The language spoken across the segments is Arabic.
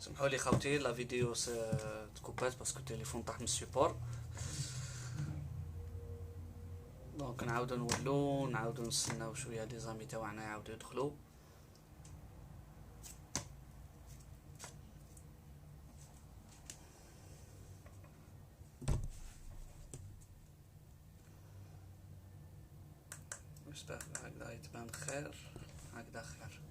سمحوا لي خوتي لا فيديو تكوبات باسكو التليفون طاح من السيبور. دونك نعاودو نعاودو نستناو شويه لي زامي تاعنا يعاودو يدخلوا. جيسبر هكذا يتبان خير، هكذا خير.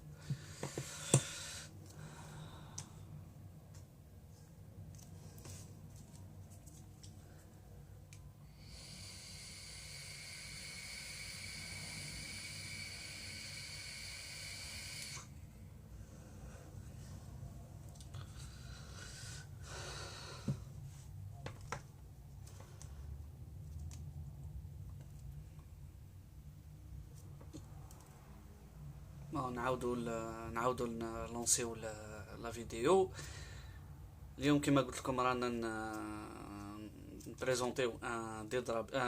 نعاودو نلونسيو لا فيديو. اليوم كما قلت لكم رانا نبريزونطيو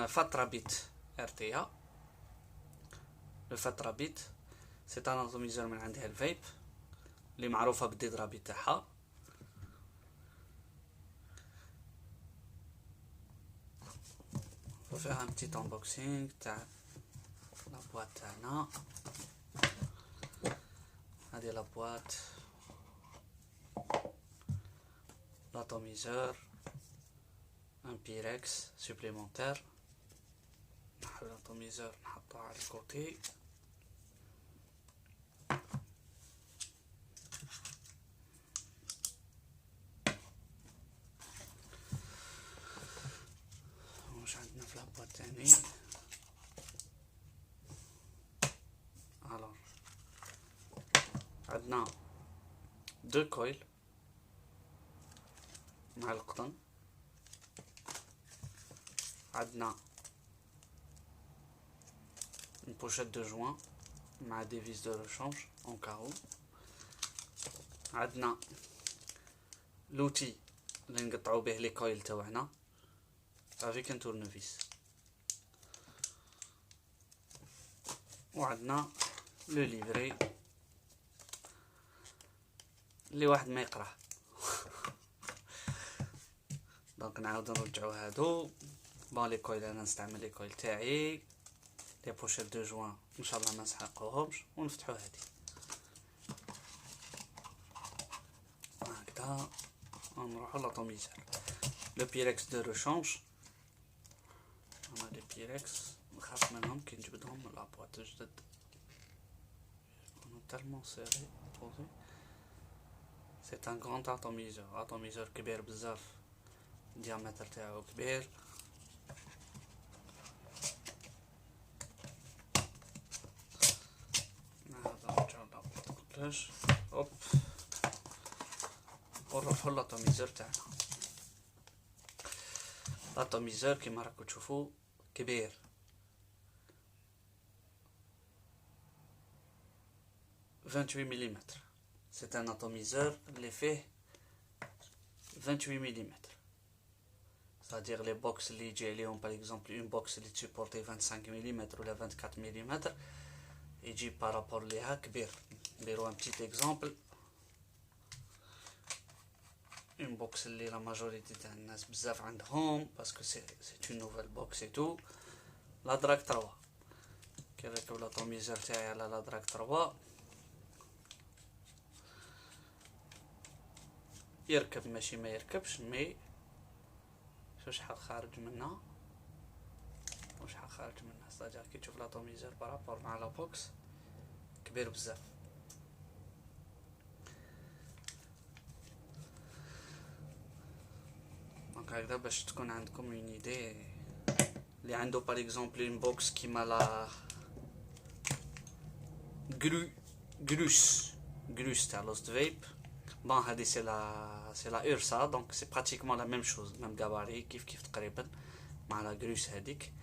فاترا بيت ار تي ا. لو فاترا بيت سي ان اتوميزور من عندها الفيب اللي معروفه بالديدرابيت تاعها. فيها ان بتيت انبوكسينغ تاع لا بواط تاعنا. هذه لا بواط، l'atomiseur, un Pyrex supplémentaire. l'atomiseur نحطه على الكوتي. واش عندنا في لابواط تاني؟ الوغ عندنا دو كويل مع القطن. عندنا une pochette de joint مع des vis de rechange en carreau. عندنا l'outil اللي نقطعو به لي كويل تاعنا avec un tournevis. وعندنا لو ليفري اللي واحد ما يقراه. دونك نعاودو نرجعو هادو. بون لي كويل انا نستعمل لي كويل تاعي. لي بوشيت دو جوان ان شاء الله ما نسحقوهمش ونفتحو هادي هكذا ونروحو لاتوميزور. لو بيركس دو ريشونج، انا لي بيركس نخاف منهم كي نجبدهم من لابواط جدد. تالمون سيري بوزي. سي ان غراند اتوميزور كبير بزاف، الديامتر تاعو كبير. هذا نرجعو لابواط كلش اوب ونروحو لاتوميزور تاعنا. لاتوميزور كيما راكو تشوفو كبير، مليمتر. سي ان اتوميزور اللي فيه 28 مليمتر. c'est-à-dire les box اللي يجي عليهم par exemple une box اللي تسيبورتي 25 مليمتر ولا 24 مليمتر يجي بارابور ليها كبير. نديرو ان بتيت اكزامبل. اون بوكس اللي لا ماجوريتي تاع الناس بزاف عندهم باسكو سي اون نوفيل بوكس اي تو، لا دراك 3. كي نركب لاتوميزور تاعي على لا دراك 3 يركب ماشي ما يركبش، مي شحال خارج منها وشحال خارج منها. صدق كي تشوف لاتوميزور بارابور مع لا بوكس كبير بزاف. دونك هكذا باش تكون عندكم اون ايدي. اللي عنده باغ اكزومبل اون بوكس كيما لا غروس تاع لوست فيب. بون هادي سي لا اورسا، دونك سي براتيكمون لا ميم شوز، ميم غاباري كيف تقريبا مع لا غروس هذيك.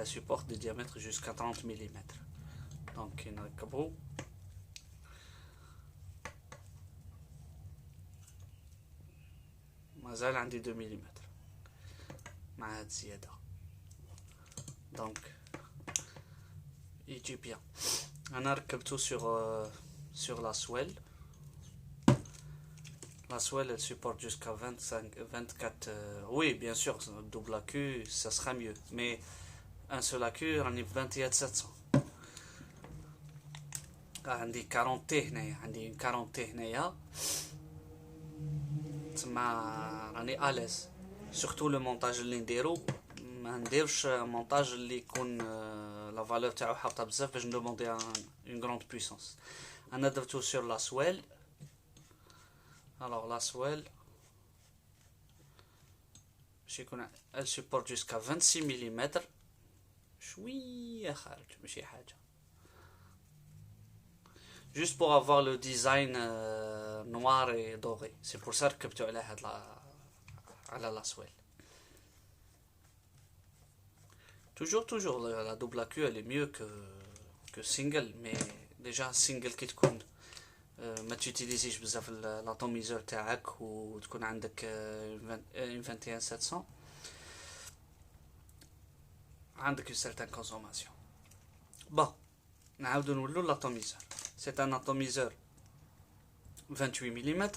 سيبورت دو ديامتر جوسكا 30 مليمتر. دونك كي نركبو مازال عندي 2 مليمتر مع هاد الزيادة. دونك يجي بيان. انا ركبتو سور لا سويل La Swell, elle supporte jusqu'à 25, 24. Oui, bien sûr, double accu, ça sera mieux. Mais un seul accu, on est 21 700. عندي 40 هنايا، عندي 40 هنايا، تما راني اليز. سورتو لو مونتاج اللي نديرو، ما نديرش مونتاج اللي يكون لا فالور تاعو حاطه بزاف باش ندوموندي اون غروند بويسونس. انا درتو سور لا سويل. الوغ لا سويل باش يكون ال سيبورت جوسكا 26 ملم، شويه خارج ماشي حاجه. juste pour avoir le design noir et doré. C'est pour ça que ركبتو على هاد على la swell. Toujours la double accu elle est mieux que single, mais déjà single كي تكون ما تيوتيليزيش بزاف لاتوميزور تاعك وتكون عندك 21700 عندك une certaine consommation. Bon, نعاودو نولو l'atomiseur. C'est un atomiseur 28 ملم.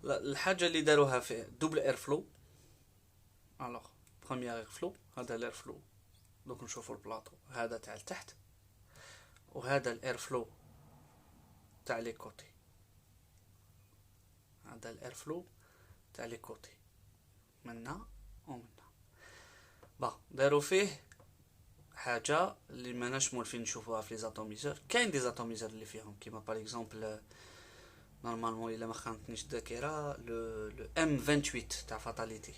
الحاجة اللي داروها فيه double airflow. alors premier airflow، هذا الايرفلو دوك نشوفو البلاطو، هذا تاع التحت وهذا الايرفلو تاع لي كوتي، هذا الايرفلو تاع لي كوتي منا ومنا. با دارو فيه حاجه اللي ماناش مولفين نشوفوها في لي زاتوميزور. كاين دي زاتوميزور اللي فيهم كيما باغ اكزومبل نورمالمون الا ما خانتنيش الذاكره لو ام 28 تاع فاتاليتي،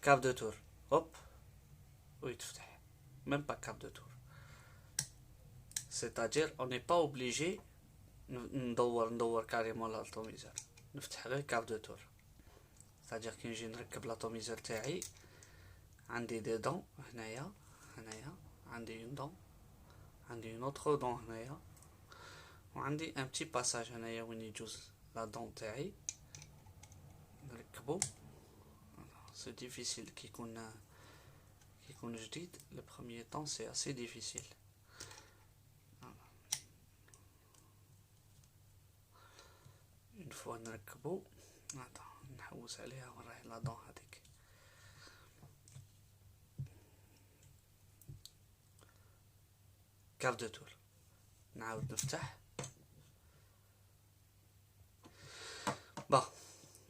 كاب دو تور هوب ويتفتح، ميم با كاب دو تور. c'est-à-dire on n'est pas obligé ندور كاريمون لاتوميزور، نفتح غير كاب دو تور. c'est-à-dire كي نجي نركب لاتوميزور تاعي عندي دي دون هنايا عندي اون دون، عندي اون اوتر دون هنايا، وعندي ان بتي باساج هنايا وين يجوز لا دون تاعي نركبو. سي ديفيسيل كي يكون جديد، لو بروميير طون سي اسي ديفيسيل. اون فوا نركبو نحوس عليها ونراهي لا دون هذيك. كاب دو تور نعاود نفتح.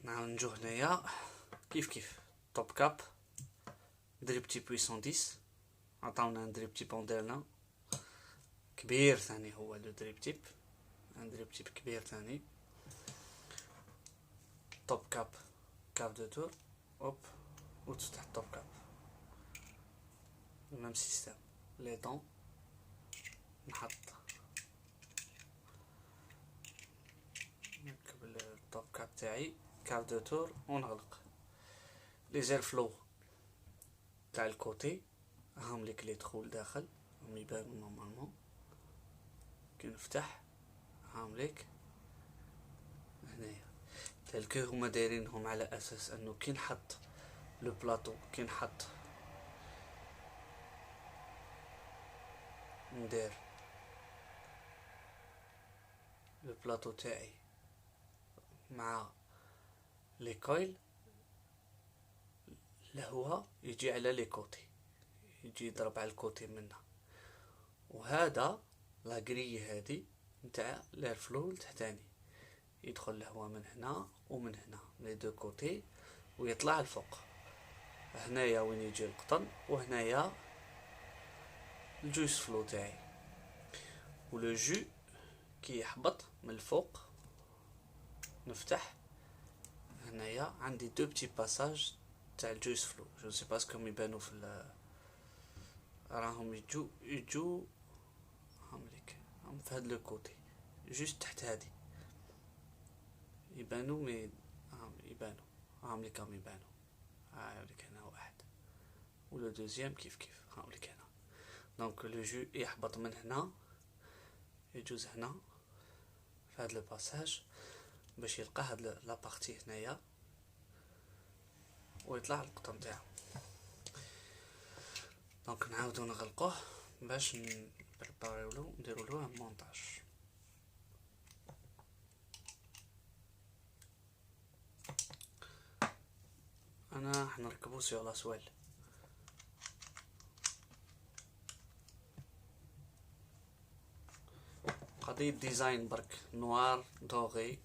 نعاود نجو هنايا كيف توب كاب دريبتي بويسون 10، عطاونا ان دريب تيب ديرنا كبير ثاني، هو لو دريب تيب، ان دريب تيب كبير ثاني. توب كاب دو تور هوب وتفتح توب كاب، ميم سيستم لي دون نحط نركب التوب كاب تاعي كاب دو تور ونغلق. لي زير فلو تاع الكوتي هم لي كلي دخول داخل، هم يبانو نورمالمون كي نفتح، هم ليك هنايا تلك هما دايرينهم على اساس انه كي نحط لو بلاطو، كي نحط ندير لو بلاطو تاعي مع لي كويل، الهواء يجي على لي كوتي، يجي يضرب على الكوتي منها، وهذا لاغري هادي نتاع لير فلو التحتاني يدخل الهواء من هنا ومن هنا لي دو كوتي ويطلع الفوق. هنايا وين يجي القطن، وهنايا الجويس فلو تاعي، ولو جو كي يحبط من الفوق نفتح هنايا عندي دو بتي باساج تاع الجويس فلو. جو سي باسكم يبانو في راهم يجو هم ليك هم في هاد لو كوتي جوست تحت هادي يبانو، مي يبانو هم ليك هم يبانو. هاوليك هنا واحد ولو دوزيام كيف هاوليك هنا. دونك لو جو يحبط من هنا يجوز هنا في هاد لو باساج باش يلقى هاد لا بارتي هنايا ويطلع القطن تاعو. دونك نعاودو نغلقوه باش نبريباريولو نديرولو مونتاج. انا حنركبو سيغ لاسوال. قضية ديزاين برك نوار دوغي.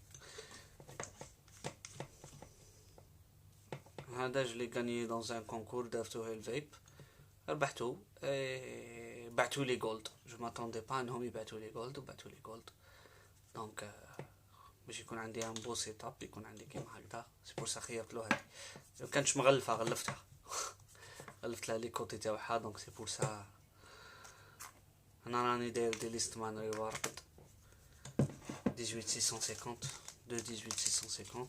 هذا جلي غانيي دون ان كونكور درتوه الفيب، ربحتو. بعتو لي جولد، جو ماتوندي با انهم يبعتو لي جولد، وبعتو لي جولد. دونك باش يكون عندي ان بو سيت اب، يكون عندي كيما هكذا. سي بور سا خيرت له هذه. لو كانتش مغلفه غلفتها غلفت لها لي كوتي تاعها. دونك سي بور سا انا راني داير دي ليست مانري وارقد 18650 de 18650.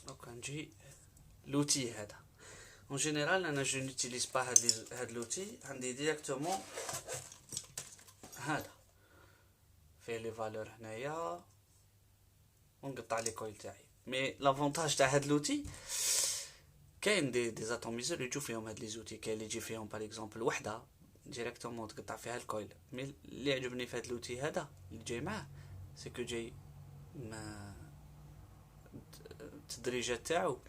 دونك نجي لوتي هذا. En général, انا je n'utilise pas هاد لوتي، عندي ديريكتومون هذا فيه لي فالور هنايا ونقطع لي كويل تاعي. مي لافونتاج تاع هاد لوتي كاين دي زاتوميزور يجو فيهم هاد لي زوتي، كاين اللي يجي فيهم باغ اكزومبل وحده ديريكتومون تقطع فيها الكويل. مي اللي عجبني في هاد لوتي هذا اللي جاي معاه سي كو جاي ما التدريجات تاعو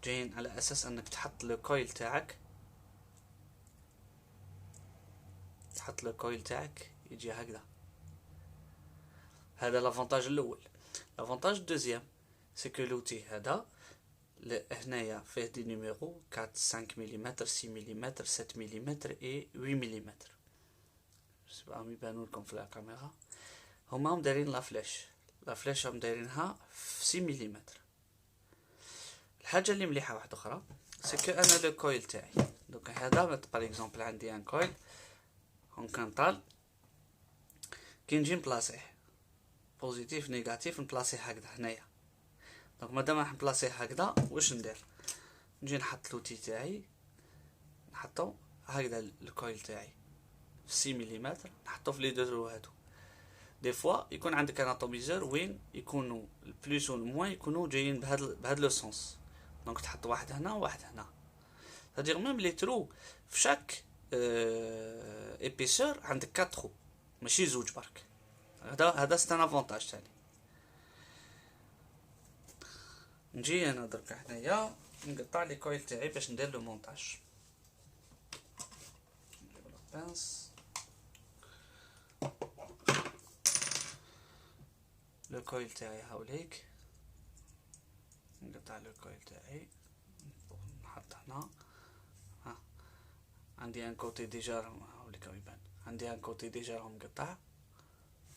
جايين على اساس انك تحط لو كويل تاعك، تحط لو كويل تاعك يجي هكذا. هذا لافونتاج الاول. لافونتاج الدوزيام سي كو لوتي هذا هنايا فيه دي نيميرو 4 5 ملم 6 ملم 7 ملم اي 8 ملم. سبعهم يبانو لكم في الكاميرا. هما دايرين لا فلاش هم دايرينها في 6 ملم. الحاجه اللي مليحه واحده اخرى سي كو انا لو كويل تاعي دوك هذا باغ اكزومبل عندي ان كويل هون كنطال كي نجي نبلاصيه بوزيتيف نيجاتيف نبلاصيه هكذا هنايا. دونك مادام راح نبلاصيه هكذا واش ندير؟ نجي نحط لوتي تاعي نحطو هكذا الكويل تاعي في 6 ملم نحطو في لي دو رو هادو. دي فوا يكون عندك ان اتوميزور وين يكونوا البلوس والموان يكونوا جايين بهاد لو سونس. دونك تحط واحد هنا وواحد هنا. c'est-à-dire même les trous في شاك épaisseur عندك 4 trous ماشي زوج برك. هذا سي ان افونتاج تاني. نجي انا درك هنايا نقطع لي كويل تاعي باش ندير لو مونتاج. نجيب البانس لو كويل تاعي هاوليك، نقطع لو كويل تاعي نحط هنا. ها عندي ان كوتي ديجا هاوليك يبان عندي ان كوتي ديجا مقطع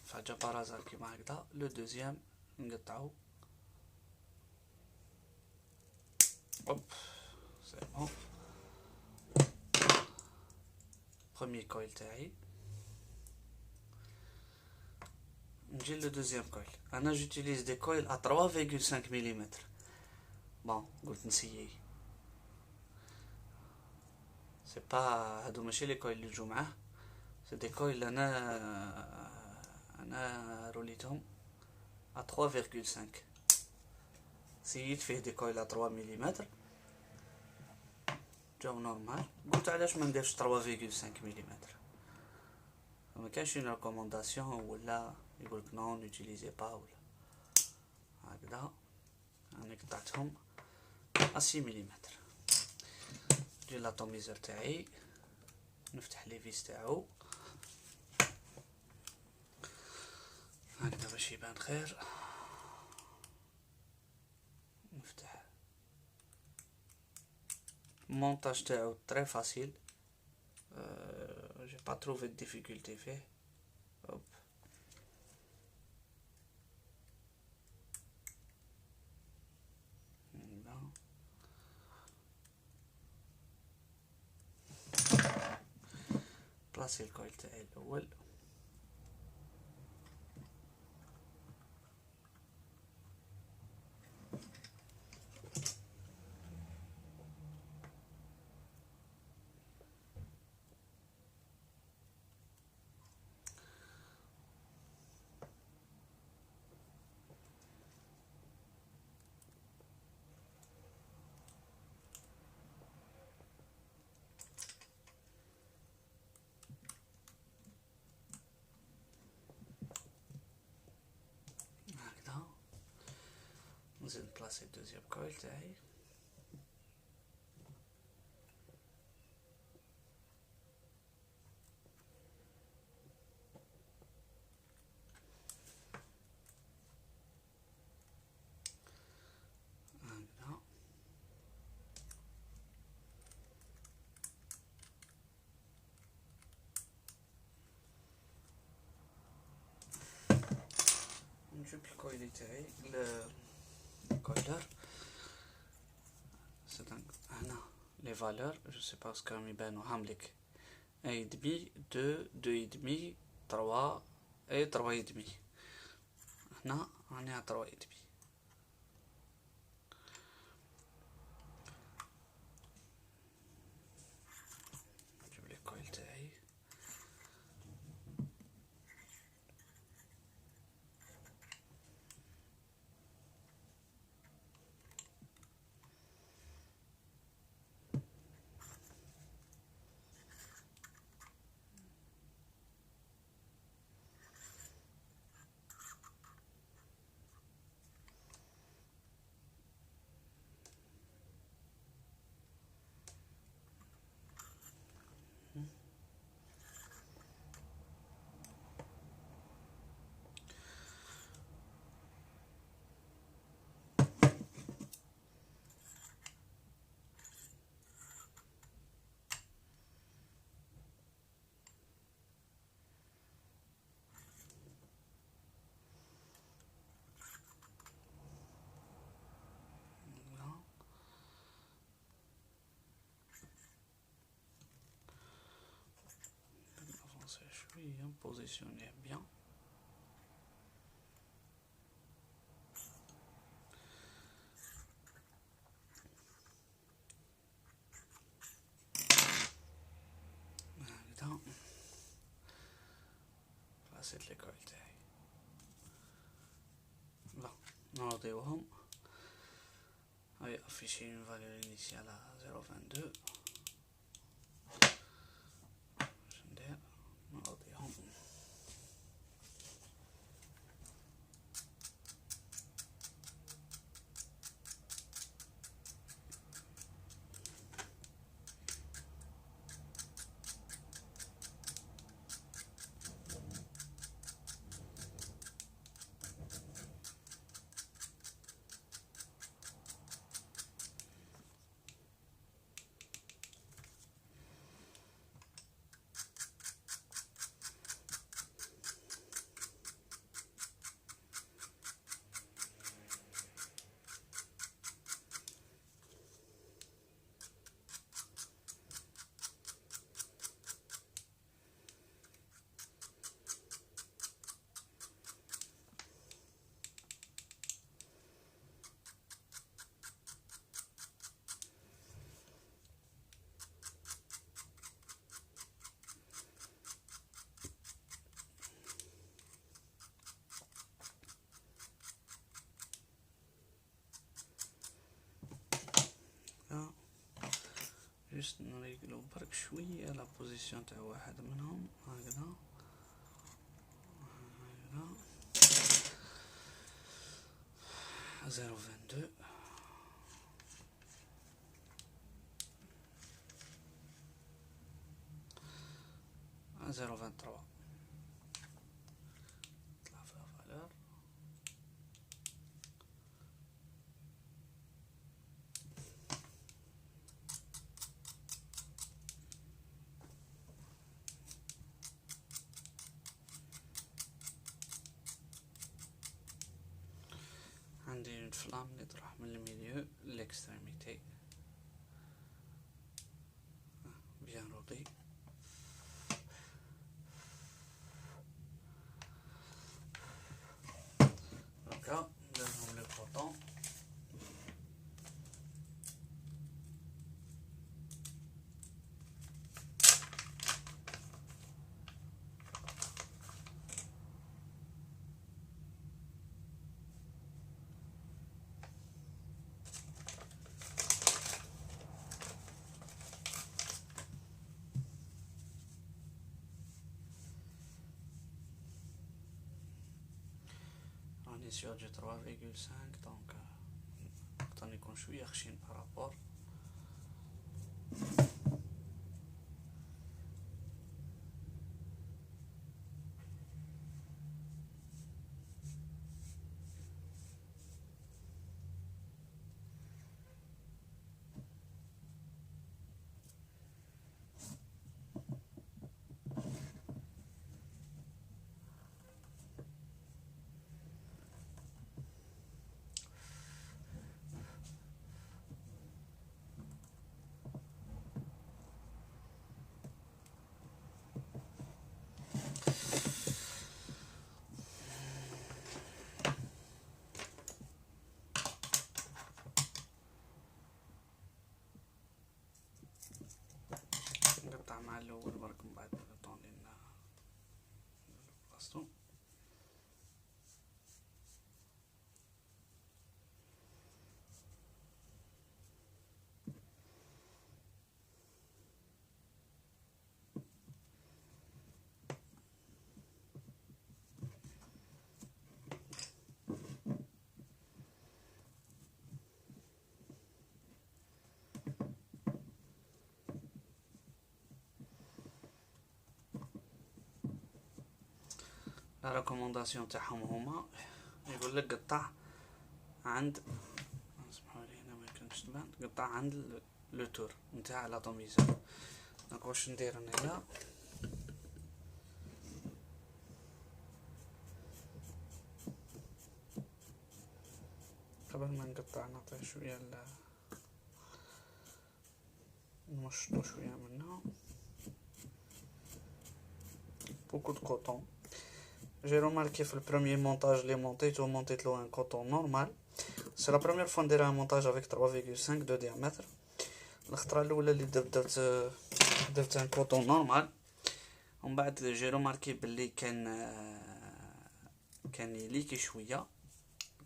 فجا بارازار كيما هكذا. لو دوزيام نقطعو hop c'est bon. premier coil تاعي نجي لو دوزيام كويل. انا جوتيليز دي كويل ا 3.5 ملم. بون قلت نسيي سي با هادو ماشي لي كويل اللي يجو معاه، سي دي كويل انا روليتهم ا 3.5. سييت فيه دي كويل ا 3 ملم جاو نورمال. قلت علاش ما نديرش 3.5 ملم؟ ما كانش اون ريكومونداسيون ولا يقولك نون نوتيليزي با ولا هكذا. انا قطعتهم ا 6 ملم. نجي لاتوميزور تاعي نفتح لي فيس تاعو هكذا باش يبان خير. نفتح مونتاج تاعو تري فاسيل. j'ai pas trouvé de difficulté فيه. hop بلاصي الكويل تاعي الاول نزيد نبلاصي الدوزيام كويل تاعي. هكذا نجيب الكويل تاعي الكويلر. هنا لي فالور جو سي با اسكو راهم يبانو هاملك 1,5 2 2,5 3 اي 3,5. هنا راني على 3,5. نجيب لي الكويل تاعي. شوية بوزيسيونيه بيان. هكذا بلاصيت لي كويل تاعي. لا نعوضيوهم. هاي افيشي اون فالور انيسيال على 0.22. باش ندير نعوضيهم. جست نريقلو برك شوية لا بوزيسيون تاع واحد منهم. هكذا هكذا 0.22 0.23. طلع في الفالور. عندي اون فلام اللي تروح من الميليو للاكستريميتي بيان رودي. هكا نديرهم لي بوطون. راني sur du 3,5 donc يكون شويه خشين بارابور. نقطع مع الاول برك من بعد نطون لنا بلاصتو. لا ريكومونداسيون تاعهم هما يقول لك قطع عند، اسمحوا لي هنا ما كانش تبان، قطع عند لو تور نتاع لاطوميزور. دونك واش ندير هنايا قبل ما نقطع نعطيه شويه نمشطو شويه منها بوكو دو كوطون. J'ai remarqué في البروميير مونتاج اللي مونتيت له ان كوطون نورمال. سي لا بروميير فوا ندير ان مونتاج افيك 3.5 دو ديامتر. الخطره الاولى اللي درت ان كوطون نورمال، ومن بعد جي روماركي بلي كان يليكي شويه،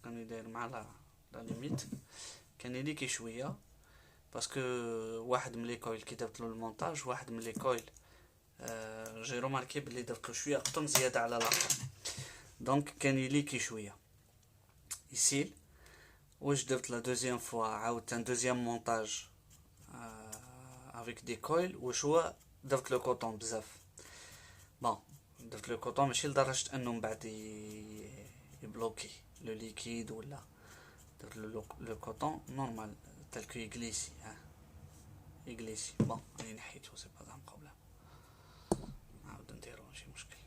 كان يدير مع لا ليميت كان يليكي شويه باسكو واحد من لي كويل كي درت له المونتاج، واحد من لي كويل جي روماركي بلي درت له شويه قطن زياده على الاخر، دونك كان يليكي شويه يسيل. واش درت لا دوزيام فوا عاودت ان دوزيام مونتاج افيك دي كويل، واش هو درت لو كوطون بزاف. بون درت لو كوطون ماشي لدرجه انه من بعد يبلوكي لو ليكيد، ولا درت لو كوطون نورمال تالكو يجليسي يجليسي. بون راني نحيتو سي با بروبليم، نعاود نديرو ماشي مشكل.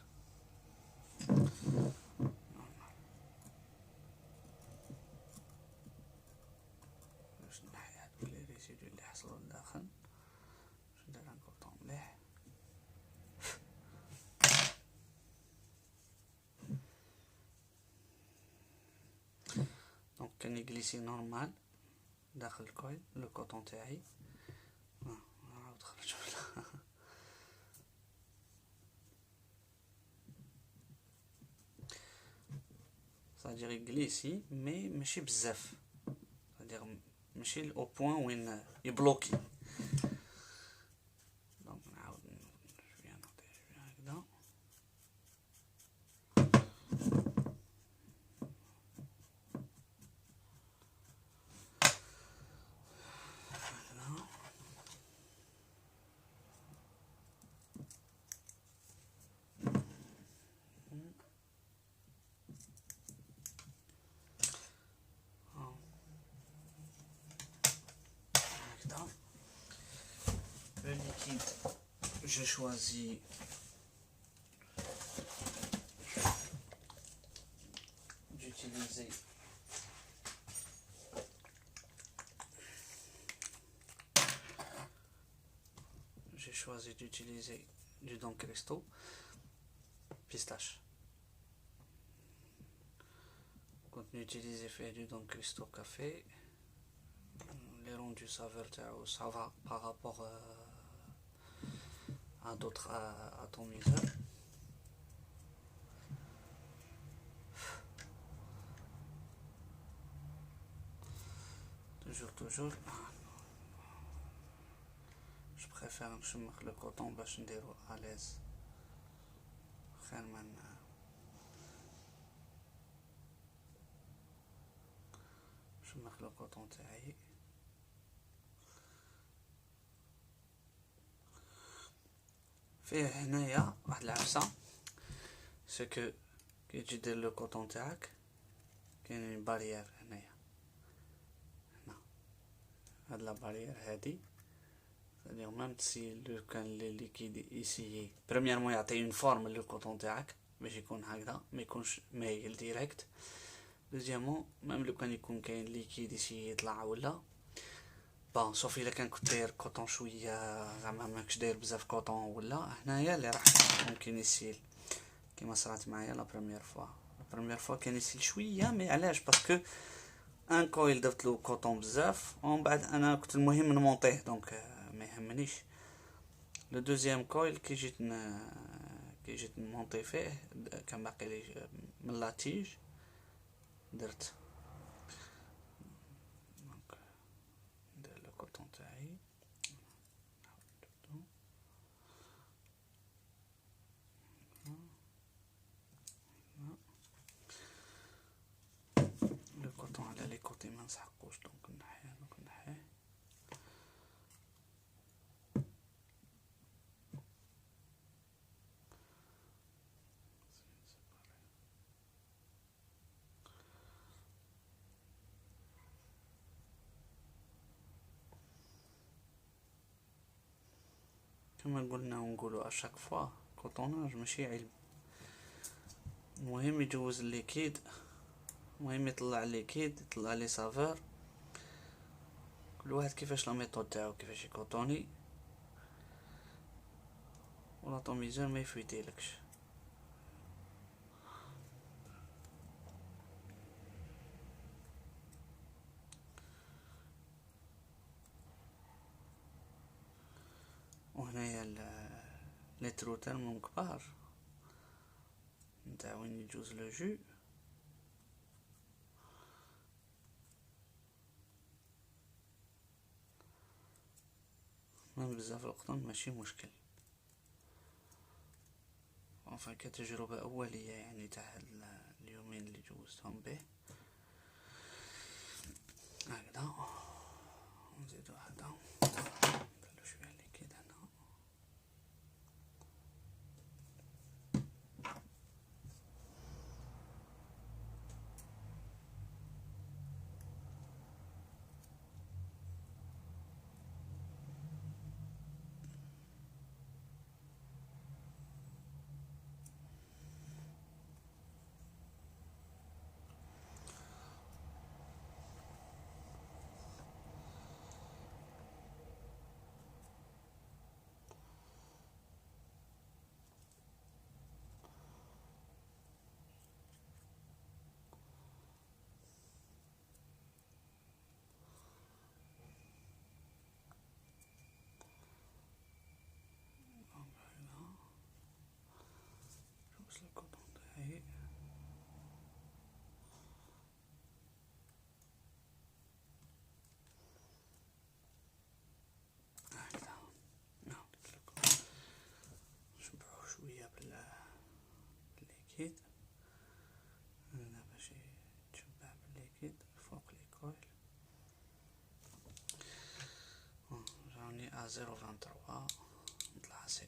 باش نحي هادوك لي ريزيدو اللي حصلوا لداخل، باش ندير ان كوطون مليح. دونك كان يجليسي نورمال داخل الكويل لو كوطون تاعي. نعاود خرجو صادير يجليسي مي ماشي بزاف، صادير ماشي او بوين وين يبلوكي. دونك نعاود شويه نعطيه شويه هكذا. Le liquide, j'ai choisi d'utiliser du Don Cristo pistache. Contenu utilisé fait du Don Cristo café. Les rendus saveurs ça va par rapport à d'autres atomiseurs. Toujours je préfère نشمخ le coton باش نديرو à l'aise خير من نشمخ le coton تاعي. فيه هنايا واحد العفسه سو كو كي تجي دير لو كوطون تاعك كاين بارير هنايا هنا هاد لا بارير هادي c'est-à-dire même si لو كان لي ليكيد ايسيي بريميرمون يعطي اون فورم لو كوطون تاعك باش يكون هكذا ما يكونش مايل ديريكت. دوزيامون ميم لو كان يكون كاين ليكيد يسي يطلع ولا بون صافي الا كان كنت داير كوطون شويه زعما ماكش داير بزاف كوطون ولا هنايا اللي راح ممكن يسيل كيما صرات معايا لا بروميير فوا كان يسيل شويه مي علاش باسكو ان كويل درت له كوطون بزاف ومن بعد انا كنت المهم نمونطيه دونك ما يهمنيش. لو دوزيام كويل كي جيت نمونطي فيه كان باقي لي من لاتيج درت دونك ندير لو كوطون تاعي لو كوطون على لي كوتي ما نسحقوش دونك نحيه كما قلنا ونقولوا اشاك فوا كوطوناج ماشي علم، المهم يجوز الليكيد، المهم يطلع الليكيد يطلع لي سافور، كل واحد كيفاش لا ميثود تاعو كيفاش يكوطوني ولاطوميزور ما يفوتيلكش. وهنايا لي ترو تالمون كبار نتاع وين يجوز لو جو، من بزاف القطن ماشي مشكل، enfin كتجربة أولية يعني تاع اليومين اللي جوزتهم به. هكذا نزيدو هذا نديرلو شوية ليكيد هنا. جوز الكوطون تاعي هكذا، نعاود نشبعوه شوية بالليكيد هنا باش يتشبع بالليكيد فوق لي كويل. راني ا 0.23 نطلع 50.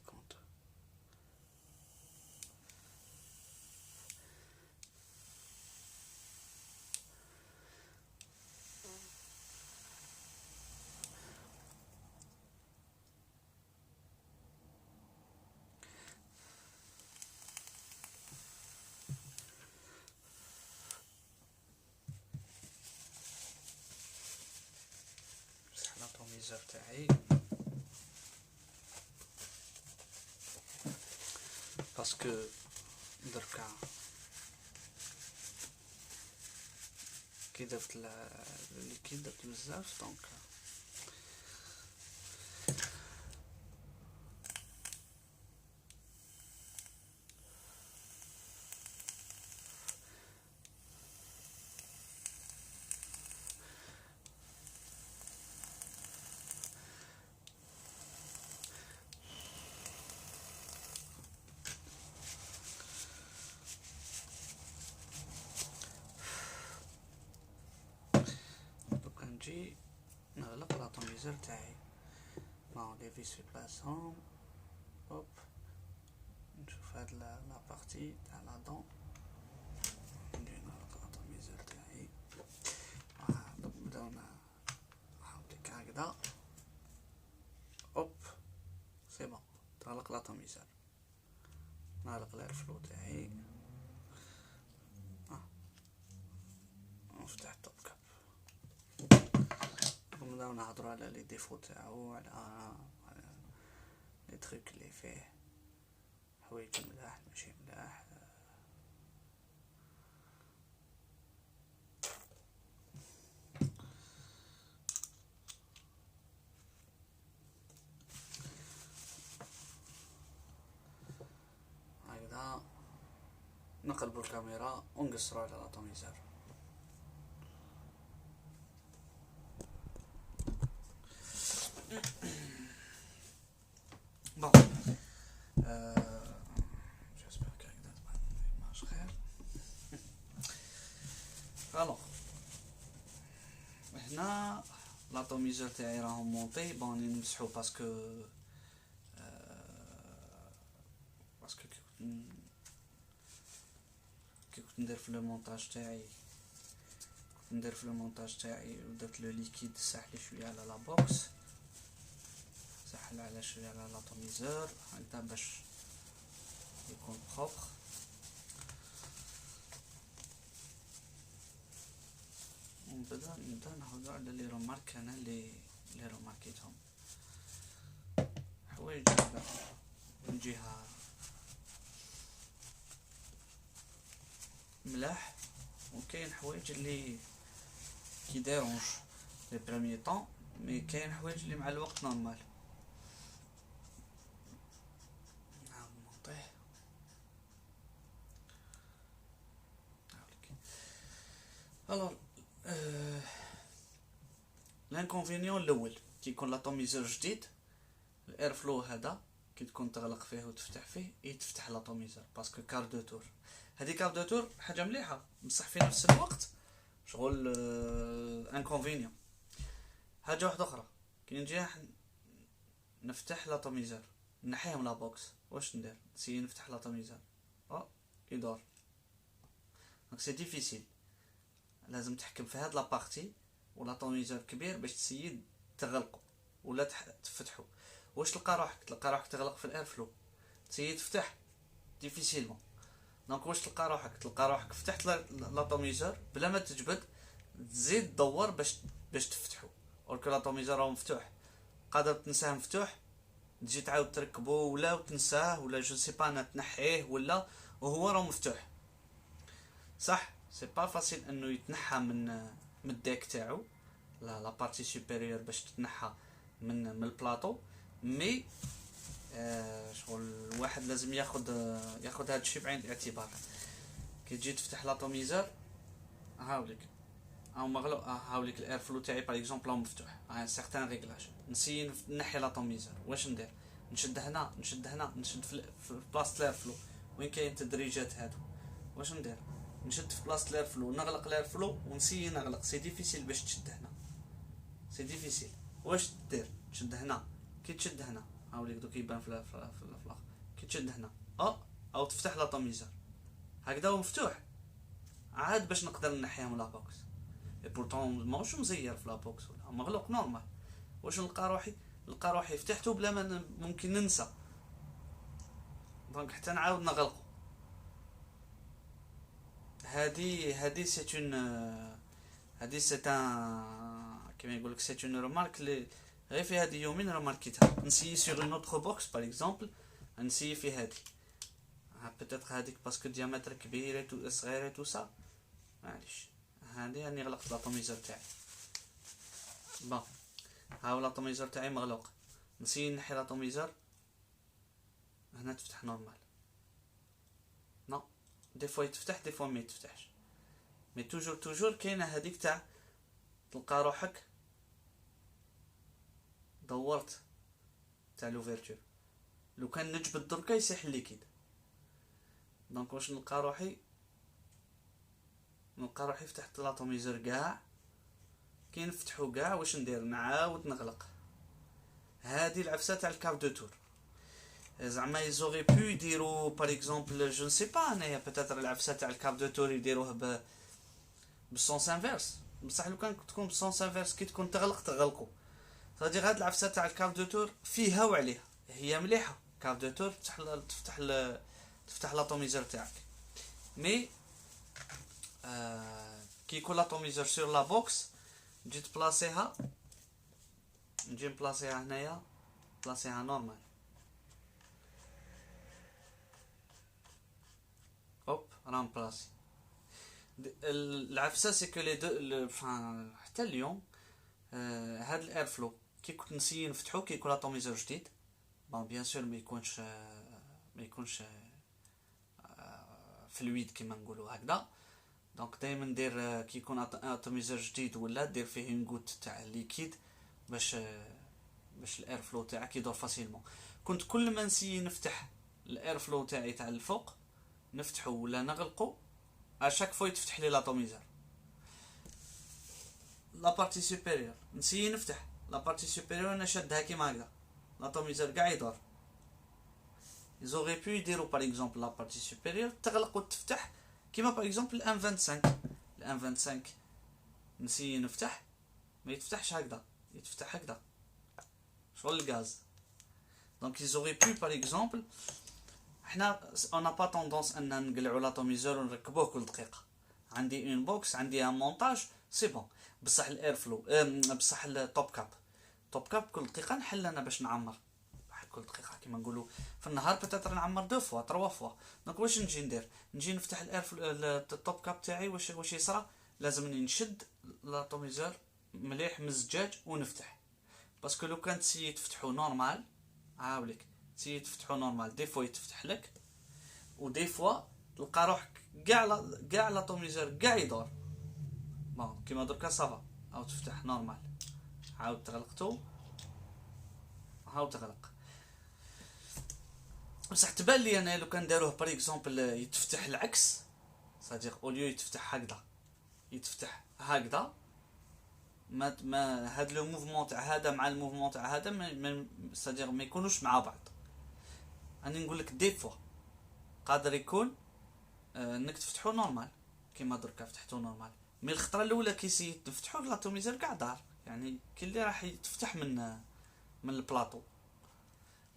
بصح لاطوميزور تاعي باسكو دركا كي درت الليكيد درت بزاف دونك دوكا نجي نغلق لاطوميزور تاعي، معو لي فيس في بلاصهم، هوب نشوف هاد لا بارتي تاع لا دون، نجي نغلق لاتوميزور تاعي. نبداو نحاولك هكذا، اوب سي بون، تغلق لاتوميزور. نغلق الاير فلو تاعي، نفتح التوب كاب، نبداو نهضرو على لي ديفو تاعو، على لي تريك لي فيه، حوايج ملاح ماشي ملاح. هكذا نقلبو الكاميرا ونقصرو على لاتوميزور. بون جيسبر كهكذا تبان ايماج خير. الوغ هنا لاتوميزور تاعي راهم مونطي. بون نمسحو باسكو كي كنت ندير في المونتاج تاعي ودرت لو ليكيد ساحلي شويه على لا بوكس، ساحل على شويه على لاتوميزور هكذا باش يكون بروبر. نبدا نهضر على لي رومارك انا لي روماركيتهم. حوايج من جهه ملاح، وكاين حوايج اللي كي ديرونج لي بريمي طون، مي كاين حوايج اللي مع الوقت نورمال. نعاود نطيح الوغ. لانكونفينيون الاول كي يكون لاتوميزور جديد، الاير فلو هذا كي تكون تغلق فيه وتفتح فيه يتفتح لاتوميزور باسكو كار دو تور. هذه كار دو تور حاجه مليحه، بصح في نفس الوقت شغل انكونفينيون. حاجه واحده اخرى، كي نجي نفتح لاتوميزور نحيه من لا بوكس، واش ندير؟ نسيي نفتح لاتوميزور يدور، دونك سي ديفيسيل. لازم تحكم في هاد لابارتي ولاتوميزور كبير باش تسيي تغلقه ولا تفتحه. واش تلقى روحك تغلق في الاير فلو، تسيي تفتح ديفيسيلمون. دونك واش تلقى روحك فتحت لاتوميزور بلا ما تجبد، تزيد تدور باش تفتحو. اوركو لاتوميزور راه مفتوح، قادر تنساه مفتوح، تجي تعاود تركبو ولا تنساه ولا جو سي با تنحيه ولا وهو راه مفتوح. صح سي با فاسيل انه يتنحى من الديك تاعو، لا بارتي سوبيريور باش تتنحى من البلاطو، مي شغل الواحد لازم ياخد هذا الشيء بعين الاعتبار. كي تجي تفتح لاتوميزور هاوليك او مغلق، هاوليك الاير فلو تاعي باغ اكزومبل مفتوح، سيغتان ريغلاج، نسي نحي لاتوميزور. واش ندير؟ نشد هنا نشد في بلاصه الاير فلو وين كاين تدريجات هادو. واش ندير؟ نشد في بلاصه الاير فلو، نغلق الاير فلو ونسي نغلق. سي ديفيسيل باش تشد هنا، سي ديفيسيل. واش دير؟ تشد هنا. كي تشد هنا هاوليك دوك يبان في الاخر، كي تشد هنا او تفتح لاتوميزور هكذا ومفتوح عاد باش نقدر نحيه من لابوكس. اي بورطون ماهوش مزير في لابوكس ولا مغلوق نورمال. واش نلقى روحي فتحته بلا ما ممكن ننسى، دونك حتى نعاود نغلقه. هادي سي ان كيما يقول لك سي اون رومارك لي غير في هذه يومين روماركيتها. نسيي سيغ اون اوتر بوكس باغ اكزومبل، نسيي في هذه بيتيتر هذيك باسكو ديامتر كبير تو صغير تو سا، معليش. هذه راني غلقت لاتوميزور تاعي. بون هاو لاتوميزور تاعي مغلوق، نسيي نحي لاتوميزور هنا تفتح نورمال. نو دي فوا يتفتح دي فوا ما يتفتحش، مي توجور كاينه هذيك تاع تلقى روحك دورت تاع لوفيرتور، لو كان نجبد دركا يصيح الليكيد. دونك واش نلقى روحي فتحت لاتوميزور كاع، كي نفتحو كاع واش ندير؟ نعاود نغلق. هذه العفسه تاع الكاب دو تور. زعما يزوغي بو يديروا باغ اكزومبل جو نسي با انايا بيتيتر العفسه تاع الكاب دو تور يديروه بالسونس انفيرس، بصح لو كان تكون بالسونس انفيرس كي تكون تغلقوا. صديق هاد العفسه تاع الكاب دو تور فيها وعليها، هي مليحه كاب دو تور تفتح لاتوميزور تاعك. مي كي يكون لاتوميزور سور لا بوكس نجي تبلاصيها، نجي نبلاصيها هنايا، بلاصيها نورمال. هوب راه مبلاصي. العفسه سي كو لي دو حتى اليوم هاد الاير فلو كي كنت نسيي نفتحو كي يكون لاتوميزور جديد، بون بيان سور ما يكونش فلويد كيما نقولوا هكذا. دونك دائما ندير كي يكون اتوميزور جديد ولا دير فيه اون غوت تاع ليكيد باش الاير فلو تاعك يدور فاسيلمون. كنت كل ما نسيي نفتح الاير فلو تاعي تاع الفوق نفتحو ولا نغلقو اشاك فوا يتفتح لي لاتوميزور. لا بارتي سوبيريور نسيي نفتح لا بارتي سوبيريور انا شادها كيما هكذا لاتوميزور كاع يدور. يزوغي بو يديرو باغ اكزومبل لا بارتي سوبيريور تغلق وتفتح كيما باغ اكزومبل الان 25 الان 25 نسيي نفتح ما يتفتحش هكذا، يتفتح هكذا شغل الغاز. دونك يزوغي بو باغ اكزومبل حنا اون با طوندونس ان نقلعو لاتوميزور ونركبوه كل دقيقه. عندي اون بوكس عندي ان مونتاج سي بون، بصح الاير فلو بصح التوب كاب كل دقيقه نحل انا باش نعمر كل دقيقه كيما نقولوا في النهار بتاتر نعمر دو فوا تروا فوا. دونك واش نجي ندير؟ نجي نفتح الاير التوب كاب تاعي واش يصرى؟ لازمني نشد لاتوميزور مليح من الزجاج ونفتح. باسكو لو كان تسيي تفتحو نورمال عاولك تسيي تفتحو نورمال دي فوا يتفتح لك ودي فوا تلقى روحك كاع لاتوميزور كاع يدور. بون كيما دركا صافا او تفتح نورمال عاود تغلقتو عاود تغلق. بصح تبان لي انا لو كان داروه باغ اكزومبل يتفتح العكس، صديق اوليو يتفتح هكذا يتفتح هكذا ما هاد لو موفمون تاع هذا مع الموفمون تاع هذا صديق ما يكونوش مع بعض. انا نقول لك دي فوا قادر يكون انك تفتحو نورمال كيما دركا فتحتو نورمال، مي الخطره الاولى كي تفتحو لاتوميزور كاع دار، يعني كي اللي راح يتفتح من البلاطو.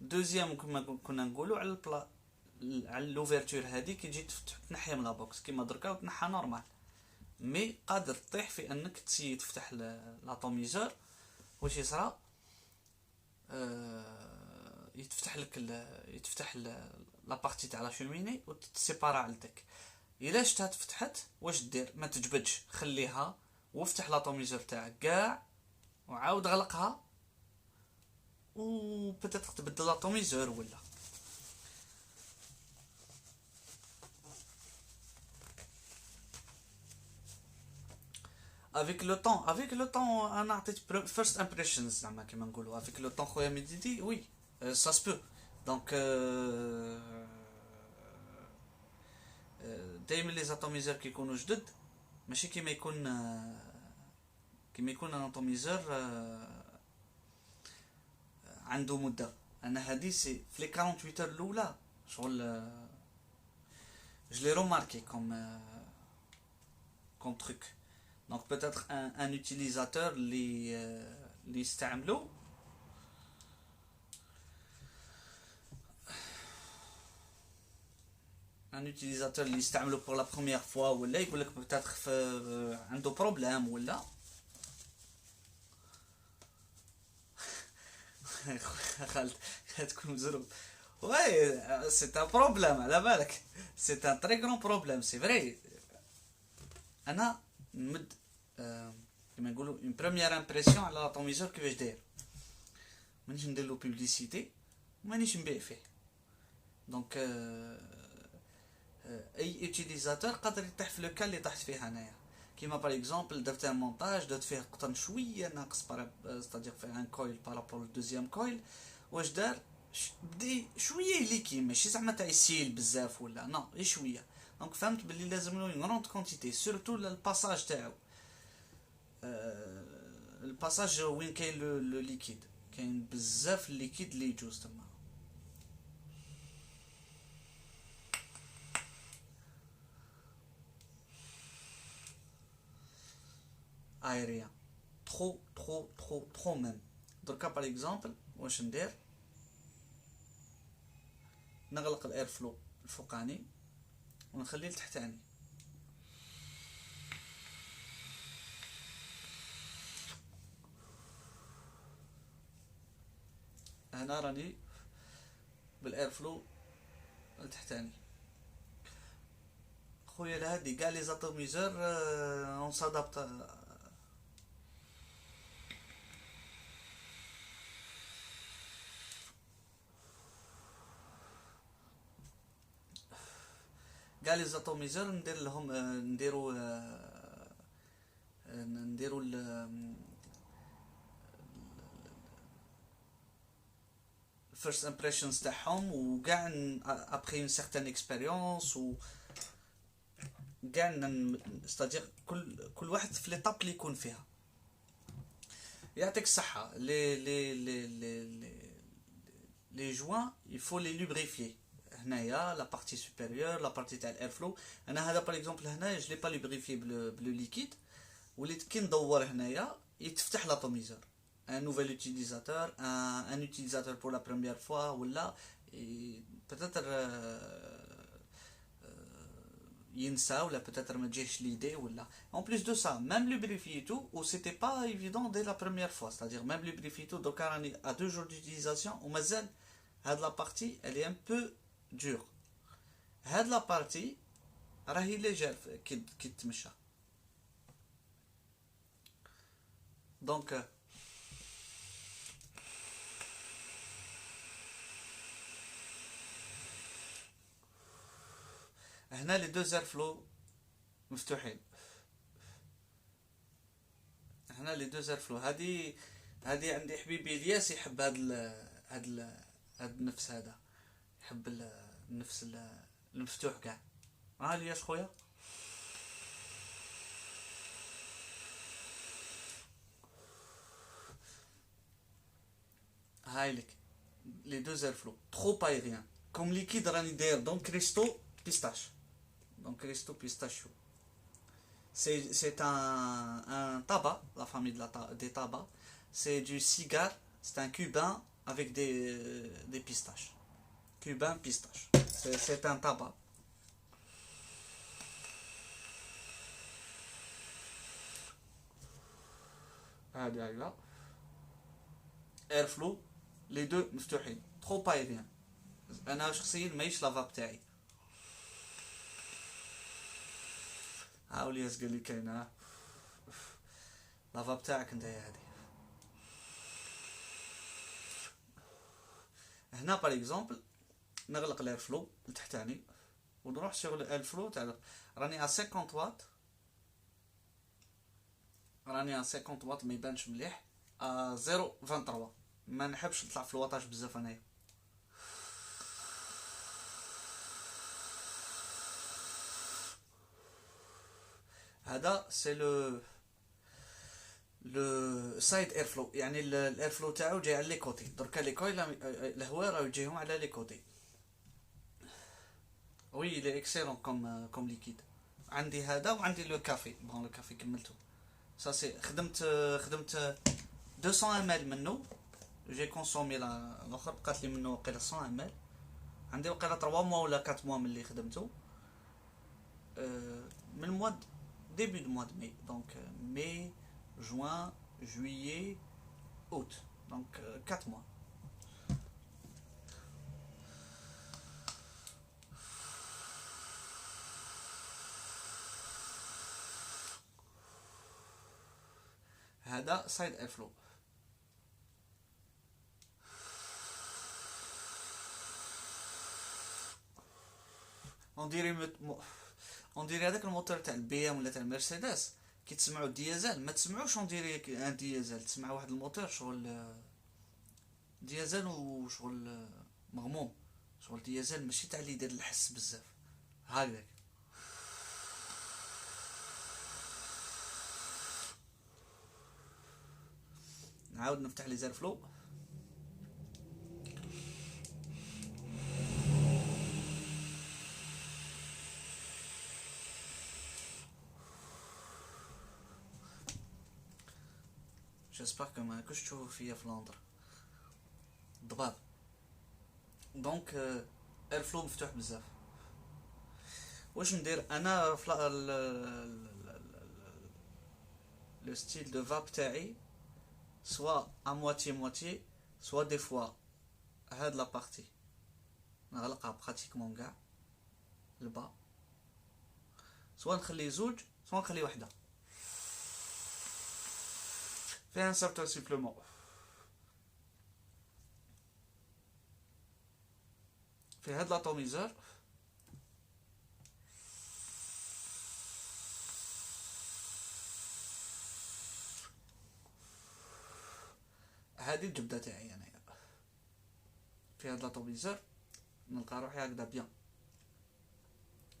دوزيام كما كنا نقولوا على لوفيرتور هذه كي تجي تنحيها من لا بوكس كيما دركا وتنحى نورمال. مي قادر تطيح في انك تسيي تفتح لاتوميزور واش يصرى يتفتح لا بارتي تاع لا شوميني وتسيبارا عندك. الا شتها تفتحت واش دير؟ ما تجبدش، خليها وافتح لاتوميزور تاعك كاع وعاود غلقها و بتاتر تبدل لاتوميزور ولا. افيك لو طون انا عطيت فيرست امبريشنز زعما كيما نقولوا افيك لو طون خويا ميديدي وي سا سبو. دونك دايما لي زاتوميزور كيكونوا جدد ماشي كيما يكون ان اتوميزور عنده مده. انا هادي سي في لي 48 اور الاولى شغل je l'ai remarqué comme truc. Donc peut-être un utilisateur اللي يستعملو ان utilisateur اللي يستعملو pour la première fois ولا يقول لك peut-être عنده بروبليم ولا خالد تكون مزروب. Ouais, c'est un problème على بالك، c'est un très grand problème, c'est vrai. انا نمد كما نقولوا une première impression على لاتوميزور كيفاش داير، مانيش ندير له بوبليسيتي ومانيش نبيع فيه. دونك اي utilisateur قادر يطيح في لو كان اللي طحت فيه انايا. كيما باغ اكزومبل درت ان مونتاج درت فيه قطن شويه ناقص ستادير فيه ان كويل بارابور للدوزيام كويل، واش دار بدي شويه ليكي ماشي زعما تاع يسيل بزاف ولا نو غير شويه. دونك فهمت بلي لازم له اون غروند كونتيتي سورتو الباساج تاعو الباساج وين كاين لو ليكيد كاين بزاف الليكيد اللي يجوز تما aérien. Trop, trop, trop, trop même. دركا par exemple واش ندير؟ نغلق الاير فلو الفوقاني ونخليه التحتاني. هنا راني بالاير فلو التحتاني. خويا لهادي كاع لي زاتوميزور اون سادابت. كاع لي زاتوميزور ندير لهم نديرو الفيرست امبريشنز تاعهم وكاع ابخي اون سيغتان اكسبيريونس و كاع ستادير كل واحد في ليطاب اللي يكون فيها. يعطيك الصحه. لي جوان يفو لي لوبريفيي. هنايا لا بارتي سوبيريور لا بارتي تاع الاير فلو. انا هذا باغ اكزومبل هنايا جو لي با لوبريفيي بلو ليكيد. وليت كي ندور هنايا يتفتح لاتوميزور. ان نوفيل اوتيليزاتور ان اوتيليزاتور بور لا بروميير فوا ولا بتاتر ينسى ولا بتاتر ما تجيش ليدي ولا en plus de ça même lubrifier tout ou c'était pas évident dès la première fois c'est-à-dire même lubrifier tout donc راني à 2 jours d'utilisation ومازال هاد لا بارتي elle est un peu dure. هاد لا بارتي راهي ليجير كي تمشى دونك هنا لي دو زير فلو مفتوحين. هنا لي دو زير فلو هادي عندي حبيبي الياس يحب هاد النفس هذا يحب النفس المفتوح كاع. الياس خويا هايلك لي دو زير فلو ترو بايريان كوم ليكيد راني داير دون كريستو بيستاش. Donc Cristo Pistachio. C'est un tabac, la famille des tabacs. C'est du cigare, c'est un cubain avec des pistaches. Cubain pistache. C'est un tabac. هذا Airflow les deux مفتوحين trop aérien. أنا شخصيا ماهيش لافا بتاعي. هاولي قال لي كاينه لافا بتاعك نتايا هادي. هنا باغ اكزومبل نغلق الاير فلو التحتاني ونروح شغل الاير فلو تاع راني على 50 واط. راني على 50 واط ما يبانش مليح 0.23 ما نحبش نطلع في الواطاج بزاف انايا. هذا سي لو سايد اير فلو يعني الاير فلو تاعو جاي على لي كوتي. دركا لي كوي الهواء راه يجيهم على لي كوتي. وي لي اكسيلون كوم ليكيد. عندي هذا وعندي لو كافي. بون لو كافي كملته سا سي خدمت 200 ml منه جي كونسومي الاخر بقات لي منه وقيله 100 ml. عندي وقيله 3 موا ولا 4 موا من اللي خدمته من المواد début de mois de mai, donc mai, juin, juillet, août, donc 4 mois. هذا side airflow. on dirait هذاك الموتور تاع البي ام ولا تاع المرسيدس كي تسمعوا الديازل ما تسمعوش on dirait ان ديازل. تسمع واحد الموتور شغل ديازل وشغل مغموم شغل ديازل ماشي تاع اللي يدير الحس بزاف هكذاك. نعاود نفتح لي زير فلو. جيسبر كو ما كنتش تشوفوا فيا في لندن ضباب. دونك اير فلو مفتوح بزاف. واش ندير انا في لو ستيل دو فاب تاعي سوا ا مواتي مواتي سوا دي فوا هاد لا بارتي نغلقها براتيكمون كاع البا، سوا نخلي زوج سوا نخلي وحده فيها ان سارتان سيبلومون. في هاد لاطوميزور هادي الجبده تاعي انايا. في هاد لاطوميزور نلقى روحي هكذا بيان.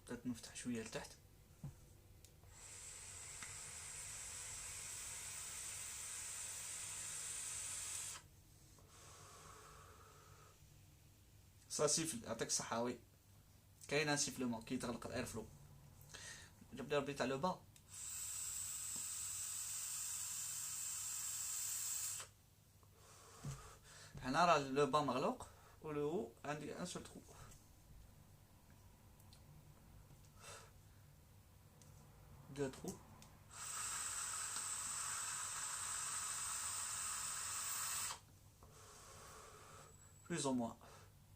بدات نفتح شويه لتحت سا سيفل. يعطيك الصحة. وي كاين ان سيفلومون كي تغلق الاير فلو. جبت لي ربي تاع لو با هنا راه لو با مغلوق ولو هو عندي ان سول ترو. دو ترو plus ou moins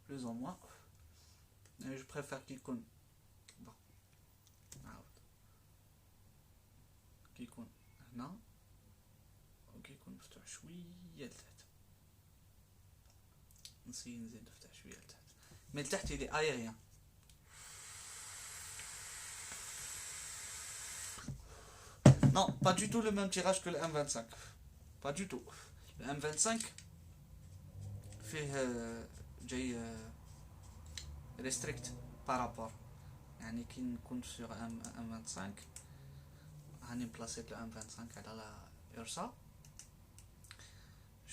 plus ou moins. Mais je préfère qu'il يكون bon نعاود كي يكون هنا وكي يكون مفتوح شويه لتحت. نسي نزيد نفتح شويه لتحت مي لتحت يدي ايريان. Non, pas du tout le même tirage que le M25. Pas du tout. Le M25 فيه جاي ريستريكت بارابور. يعني كي نكون سيغ M25 هاني بلاصيت لو M25 على لا URSA.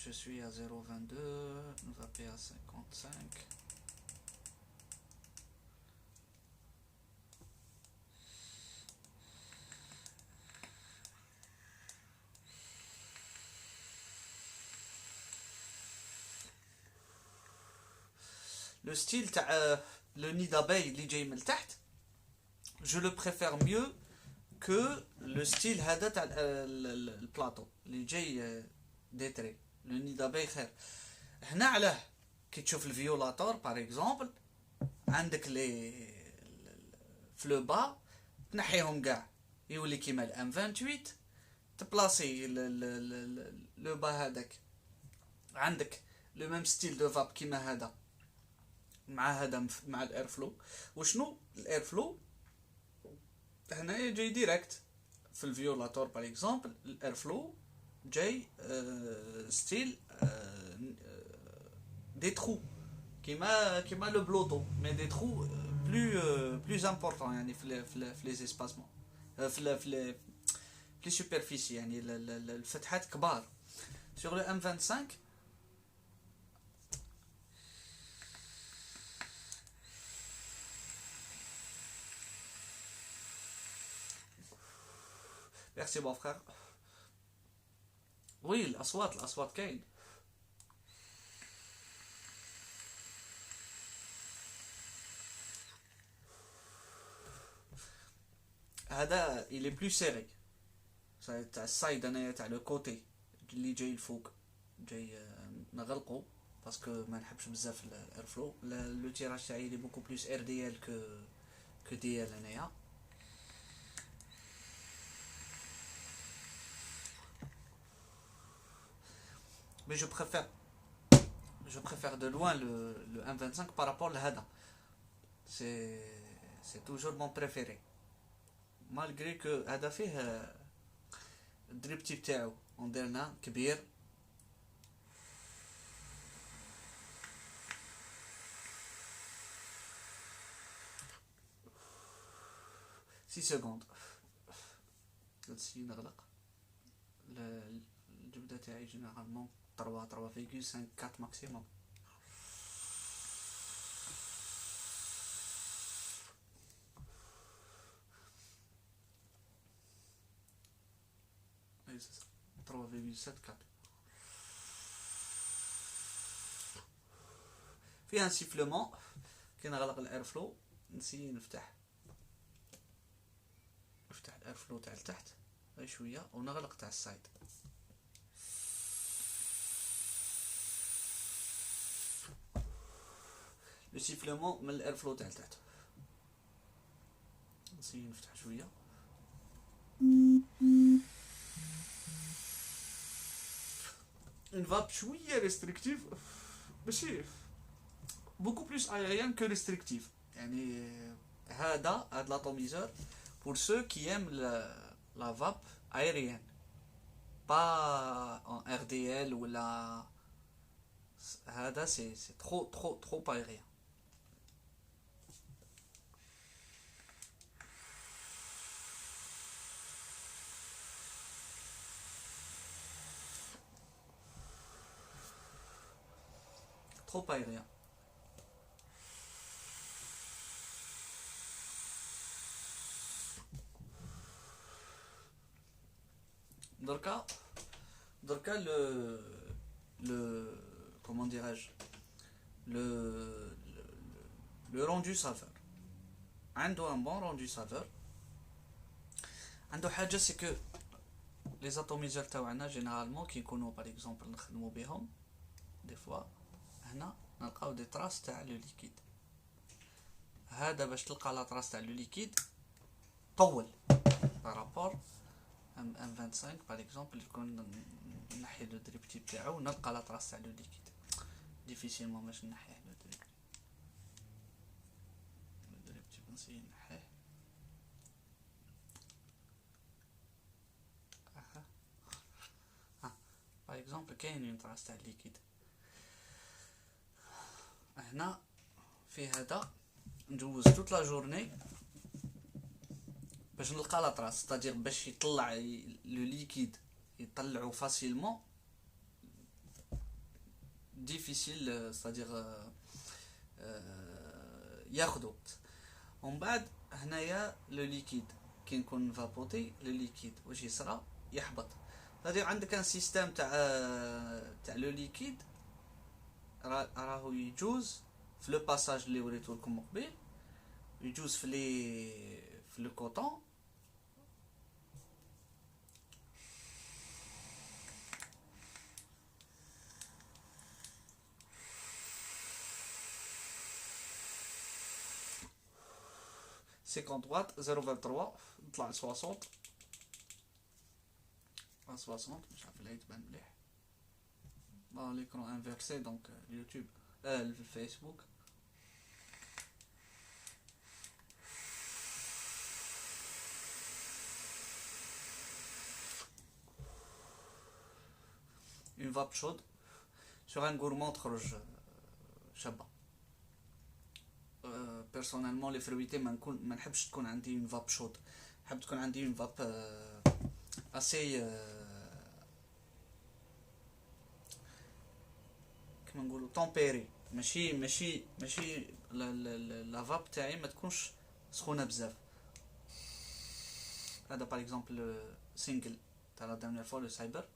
Je suis à 0,22, nous va payer à 55. Le style le nid d'abeille اللي جاي من تحت je le préfère mieux que le style هذا تاع البلاطو اللي جاي ديتري. لو ني دابي خير. هنا علاه كي تشوف الفيولاتور باغ اكزومبل عندك لي في لو با تنحيهم كاع يولي كيما الام 28 تبلاصي لو با هذاك عندك لو ميم ستيل دو فاب كيما هذا مع هذا مع الاير فلو. وشنو الاير فلو هنايا جاي ديريكت في الفيولاتور باغ اكزومبل. الاير فلو جاي ستيل دي ترو كيما لو بلوتو مي دي ترو بلو امبورطون يعني في لي اسباسمون في لي سوبرفيسي يعني الفتحات كبار. سور لو ام 25 Merci mon frère. Oui, الأصوات كاين. هذا il est plus serré. تاع السايد انايا تاع لو كوتي اللي جاي الفوق جاي نغلقو باسكو ما نحبش بزاف الاير فلو. لو تيراج تاعي لي بوكو بلوس ار دي ال كو دي ال انايا. Mais je préfère de loin le M25 par rapport à Hada. C'est toujours mon préféré. Malgré que Hada fait الدريب تيب تاعو نديرنا كبير. 6 سكوند. هادشي نغلق الجبدة تاعي جينيرالمون 3,5 ماكسيموم. اي سي 3,7 4. فيها سيفلومون. كي نغلق الاير فلو نسي نفتح الاير فلو تاع لتحت غير شويه ونغلق تاع السايد. لو سيفلومون من الاير فلو تاع لتحت. نسي نفتح شويه. une vape شويه ريستريكتيف ماشي beaucoup plus aérien que restrictif. يعني هاد l'atomiseur pour ceux qui aiment la vape aérienne, pas en RDL ou la هذا c'est trop aérien. Trop aérien. دركا le comment dirais-je le rendu saveur. عنده un bon rendu saveur. عنده حاجه سي كو لي زاتوميزور تاعنا جينيرالمون كي يكونوا باغ اكزومبل نخدموا بهم دي فوا هنا نلقاو دي تراس تاع لو ليكيد. هذا باش تلقى لا تراس تاع لو ليكيد طول بارابور ام 25 باغ اكزومبل يكون نحي لو دريبتي تاعو نلقى لا تراس تاع لو ليكيد ديفيسيلمون باش نحيه لو دريبتي نسي نحيه. باغ اكزومبل كاين اون تراس تاع ليكيد هنا في هذا ندوز توت لا جورني باش نلقى لا تراس ستادير باش يطلع لو ليكيد يطلعو فاسيلمون ديفيسيل ستادير ياخذ وقت. ومن بعد هنايا لو ليكيد كي نكون فابوتي لو ليكيد واش يصرى يحبط. ستادير عندك ان سيستيم تاع لو ليكيد راهو يجوز في لو باساج اللي وريتو لكم قبيل يجوز في لو كوطون سيكونت وات 0.23 نطلع ل 60 مش عارف اللي تبان مليح ليكرون انفيرسي دونك اليوتيوب الفيسبوك. اون فاب شود سور ان غورمون تخرج شابه. بيرسونيلمون لي فرويتي ما نحبش تكون عندي اون فاب شود. نحب تكون عندي اون فاب اسي كما نقولوا طومبيري. ماشي لا فاب تاعي ما تكونش سخونه بزاف. هذا باغ اكزومبل سينجل تاع لا ديرنيير فوا لو سايبر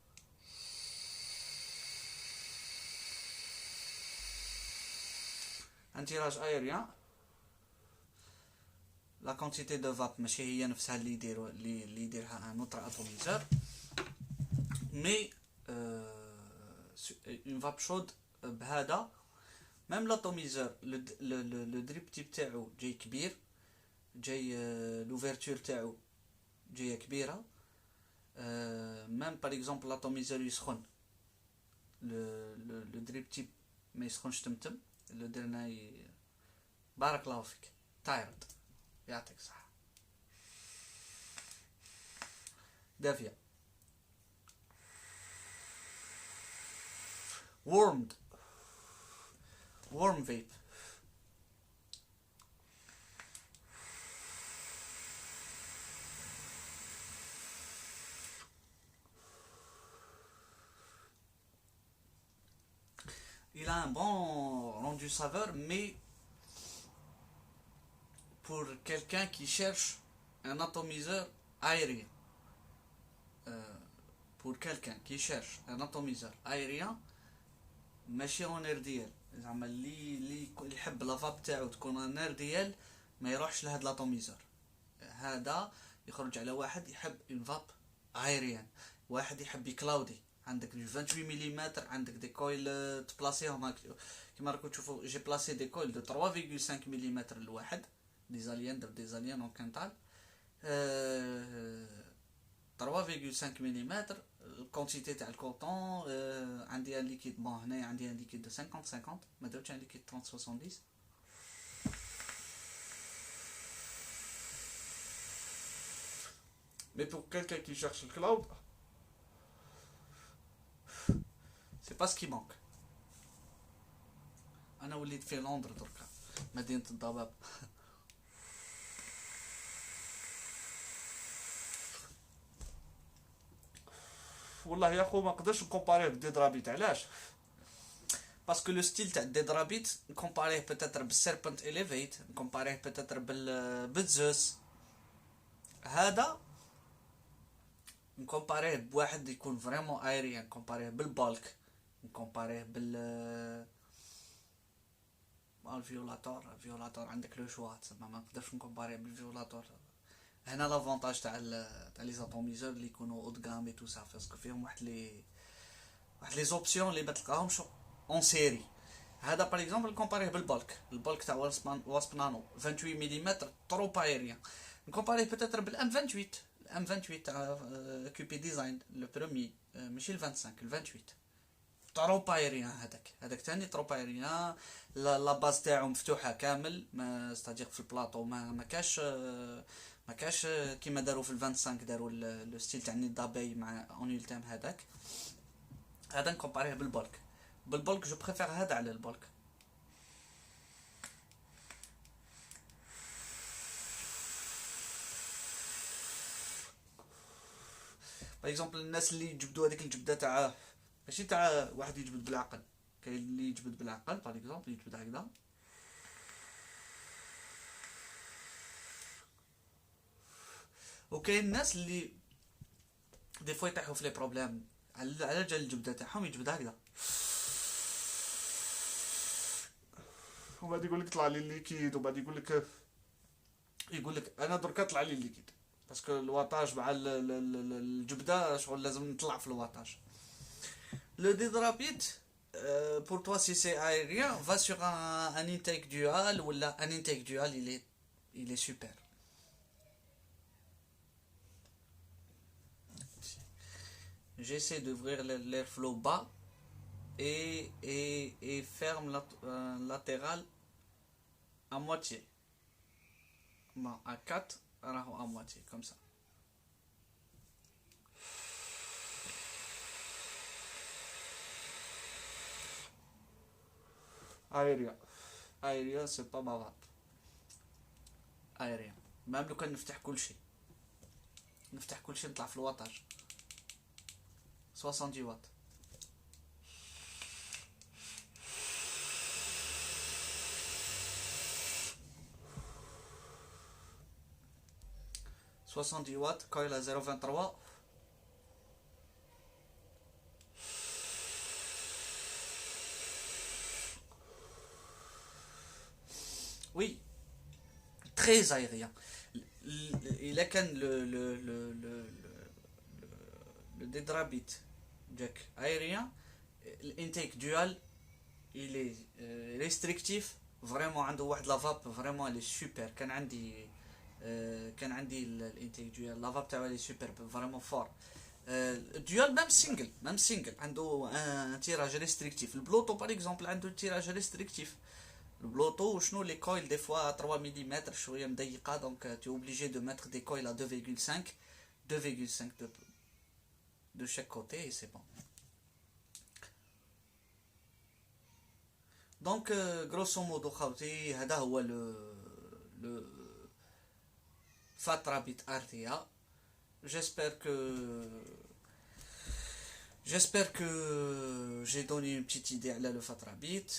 ان تيراج ايريان. لا كونتيتي دو فاب ماشي هي نفسها اللي يديرها ان اوتر اتوميزور مي اون فاب شود بهذا ميم لاتوميزور لو دريبتي تاعو جاي كبير جاي لوفيرتور تاعو جايه كبيره. ميم باغ اكزومبل لاتوميزور يسخن لو دريبتي ما يسخنش تمتم لو درنا بارك الله فيك تايرد يعطيك الصحه دافيه warm vape. Il a un bon rendu saveur, mais pour quelqu'un qui cherche un atomiseur aérien, pour quelqu'un qui cherche un atomiseur aérien, ماشي en RDL زعما اللي يحب لافاب تاعو تكون نار ديال ما يروحش لهاد لاتوميزور. هذا يخرج على واحد يحب اون فاب ايريان، واحد يحب يكلاودي. عندك 28 ملم، عندك دي كويل تبلاسيهم كيما راكم تشوفوا. جي بلاسي دي كويل دو 3.5 ملم الواحد، ديزاليان درت ديزاليان اون كانتال 3.5 ملم. الكونتيتي تاع الكوطون عندي ان ليكيد، بون هنايا عندي ان ليكيد دو 50-50، ما درتش ان ليكيد 30-70. Mais pour quelqu'un qui cherche le cloud, c'est pas ce qui manque. انا وليت في لندن دركا، مدينة الضباب. والله يا خو ما نقدرش نكومباريه بدي درابيت. علاش؟ باسكو لو ستيل تاع دي درابيت نكومباريه بوتيتر بالسيربنت اليفيت، نكومباريه بوتيتر بالزوس. هذا نكومباريه بواحد يكون فريمون ايريان، نكومباريه بالبالك، نكومباريه الفيولاتور. عندك لو شوا، تسمى ما نقدرش نكومباريه بالفيولاتور. هنا لافونتاج تاع لي زاتوميزور اللي يكونوا اود غام اي تو سا، باسكو فيهم واحد لي زوبسيون اللي ما تلقاهمش اون سيري. هذا باغ اكزومبل كومباريه البالك تاع واسب نانو 28 ملم تروب ايريان. نكومباريه بوتيتر بالام 28، الام 28 تاع كوبي ديزاين لو برومي، ماشي ال 25 ال 28 تروب ايريان. هذاك ثاني تروب ايريان. لا باز تاعو مفتوحه كامل، ما ستادير في البلاطو ما كاش كيما داروا في ال 25، داروا لو ستيل تاع نيد دابي مع اونيل تام. هذا نكومباريه بالبولك جو بريفير هذا على البولك. باغ اكزومبل الناس اللي يجبدوا هذيك الجبده تاع ماشي تاع واحد يجبد بالعقل، كاين اللي يجبد بالعقل باغ اكزومبل يجبد هكذا، وكاين الناس اللي دي فوا يطيحوا في لي بروبليم على جال الجبده تاعهم يجبد هكذا، وبعد يقول لك طلع لي الليكيد، وبعد يقول لك انا دركا طلع لي الليكيد، باسكو الواطاج مع الجبده شغل لازم نطلع في الواطاج. Le dédrapite, pour toi, si c'est aérien, va sur un intake dual, ou là, un intake dual, il est super. J'essaie d'ouvrir l'airflow bas et ferme latéral à moitié. Bon, à 4, à moitié, comme ça. aérien c'est pas بافات. aérien مام لو كان نفتح كلشي نطلع في الواطاج 70 واط. واط كويل 0.23. Oui, très aérien. Il a qu'un le dédrabit jack aérien, l'intake dual, il est restrictif. Vraiment, عنده واحد لافاب vraiment elle est super. كان عندي الانتيك dual لافاب تاعو elle est super vraiment fort. dual même single عنده un tirage restrictif. البلوتو par exemple عنده tirage restrictif. البلوتو شنو لي كويل دي فوا 3 ملم شويه مضيقه، دونك tu es obligé de mettre des coils à 2,5 de chaque côté et c'est bon. Donc grosso modo خوتي هذا هو le Fatrabit RTA. J'espère que j'ai donné une petite idée à le Fatrabit.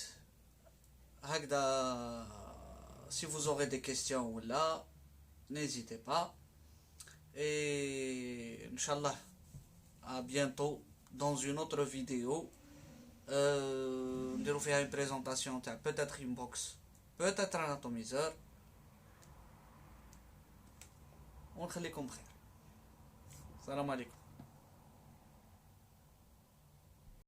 Si vous aurez des questions ou là, n'hésitez pas. Et Inch'Allah, à bientôt dans une autre vidéo نديرو فيها une présentation تاع peut-être une box peut-être un atomiseur ونخليكم بخير. السلام عليكم.